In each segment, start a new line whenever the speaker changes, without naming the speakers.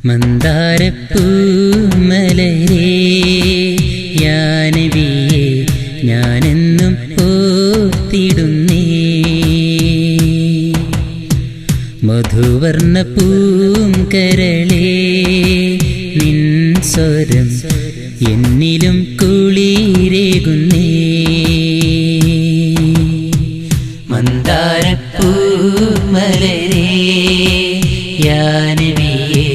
മന്ദാരപ്പൂമലരേ യാ നബിയേ ഞാനെന്നും ഓർത്തിടുന്നേ. മധുവർണ്ണ പൂങ്കരളേ നിൻ സ്വരം എന്നിലും കുളിരേകുന്നേ. മന്ദാരപ്പൂമലരേ യാ നബിയേ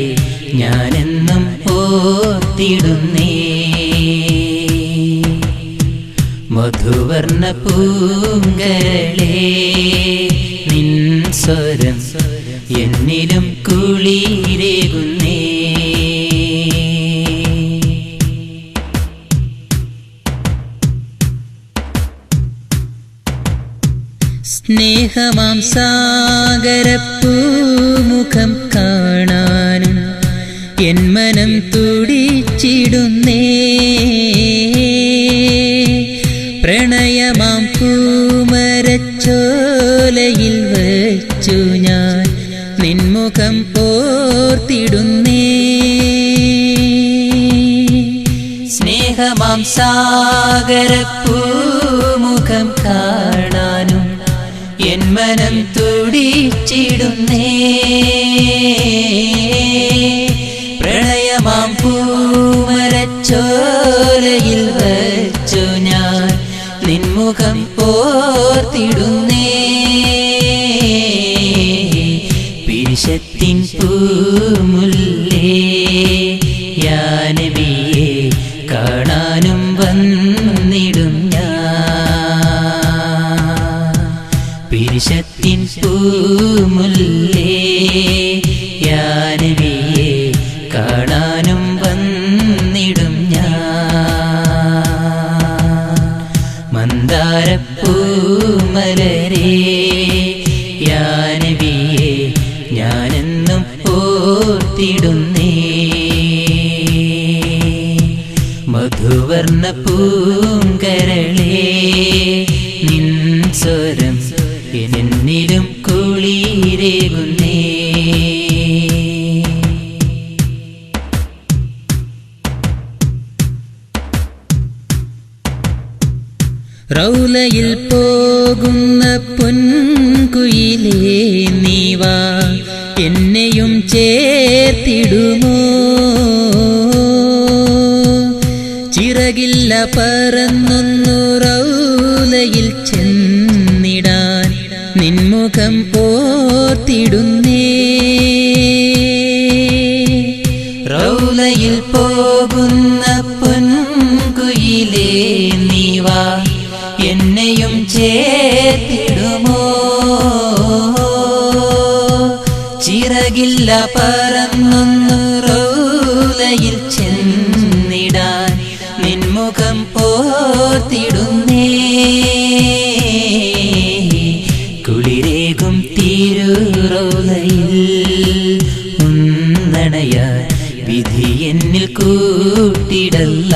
ഞാനെന്നും ഓർത്തിടുന്നേ. മധുവർണ്ണ പൂങ്കരളേ നിൻ സ്വരം എന്നിലും കുളിരേകുന്നേ. സ്നേഹമാം സാഗരപ്പൂമുഖം കാണാനും എൻ മനം തുടിച്ചിടുന്നേ. പ്രണയമാം പൂമരച്ചോലയിൽ വച്ചു ഞാൻ നിൻമുഖം ഓർത്തിടുന്നേ. സ്നേഹമാം സാഗരപ്പൂമുഖം കാണാനും എൻ മനം തുടിച്ചിടുന്നേ. പ്രണയമാം പൂമരച്ചോലയിൽ വച്ചു ഞാൻ നിൻമുഖം ഓർത്തിടുന്നേ. പിരിശത്തിൻ പൂമുല്ലേ യാ നബിയേ കാണാനും വന്നിടും ഞാൻ. പിരിശത്തിൻ പൂമുല്ലേ യാ നബിയേ കാണാനും വന്നിടും ഞാൻ. മന്ദാരപ്പൂമലരേ യാ നബിയേ ഞാനെന്നും ഓർത്തിടുന്നേ. മധുവർണ്ണ പൂങ്കരളേ നിൻ സ്വരം എന്നിലും കുളിരേകുന്നേ. റൗലയിൽ പോകുന്ന പൊൻകുയിലേ നീവാ എന്നെയും ചേർത്തിടുമോ. ചിറകില്ല പറന്നൊന്നു റൗലയിൽ ചെന്നിടാൻ നിൻമുഖം ഓർത്തിടുന്നേ. റൗലയിൽ പോകുന്ന പൊൻകുയിലേ നീവാ എന്നെയും ചേർത്തിടുമോ. ചിറകില്ല പറന്നൊന്നു റൗലയിൽ ചെന്നിടാൻ നിൻമുഖം ഓർത്തിടുന്നേ. കുളിരേകും തിരുറൗലയിൽ ഉന്നണയാൻ വിധി എന്നിൽ കൂട്ടിടല്ല.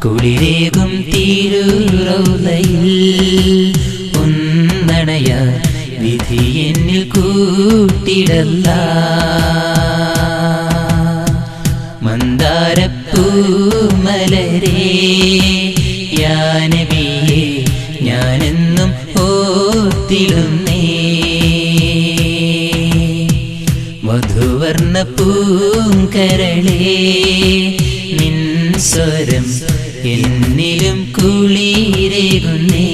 കുളിരേകും തിരുറൗലയിൽ ഉന്നണയാൻ വിധി എന്നിൽ കൂട്ടിടല്ല. മന്ദാരപ്പൂമലരേ യാ നബിയേ ഞാനെന്നും ഓർത്തിടുന്നേ. മധുവർണ്ണ പൂങ്കരളേ നിൻ സ്വരം എന്നിലും കുളിരേകുന്നേ.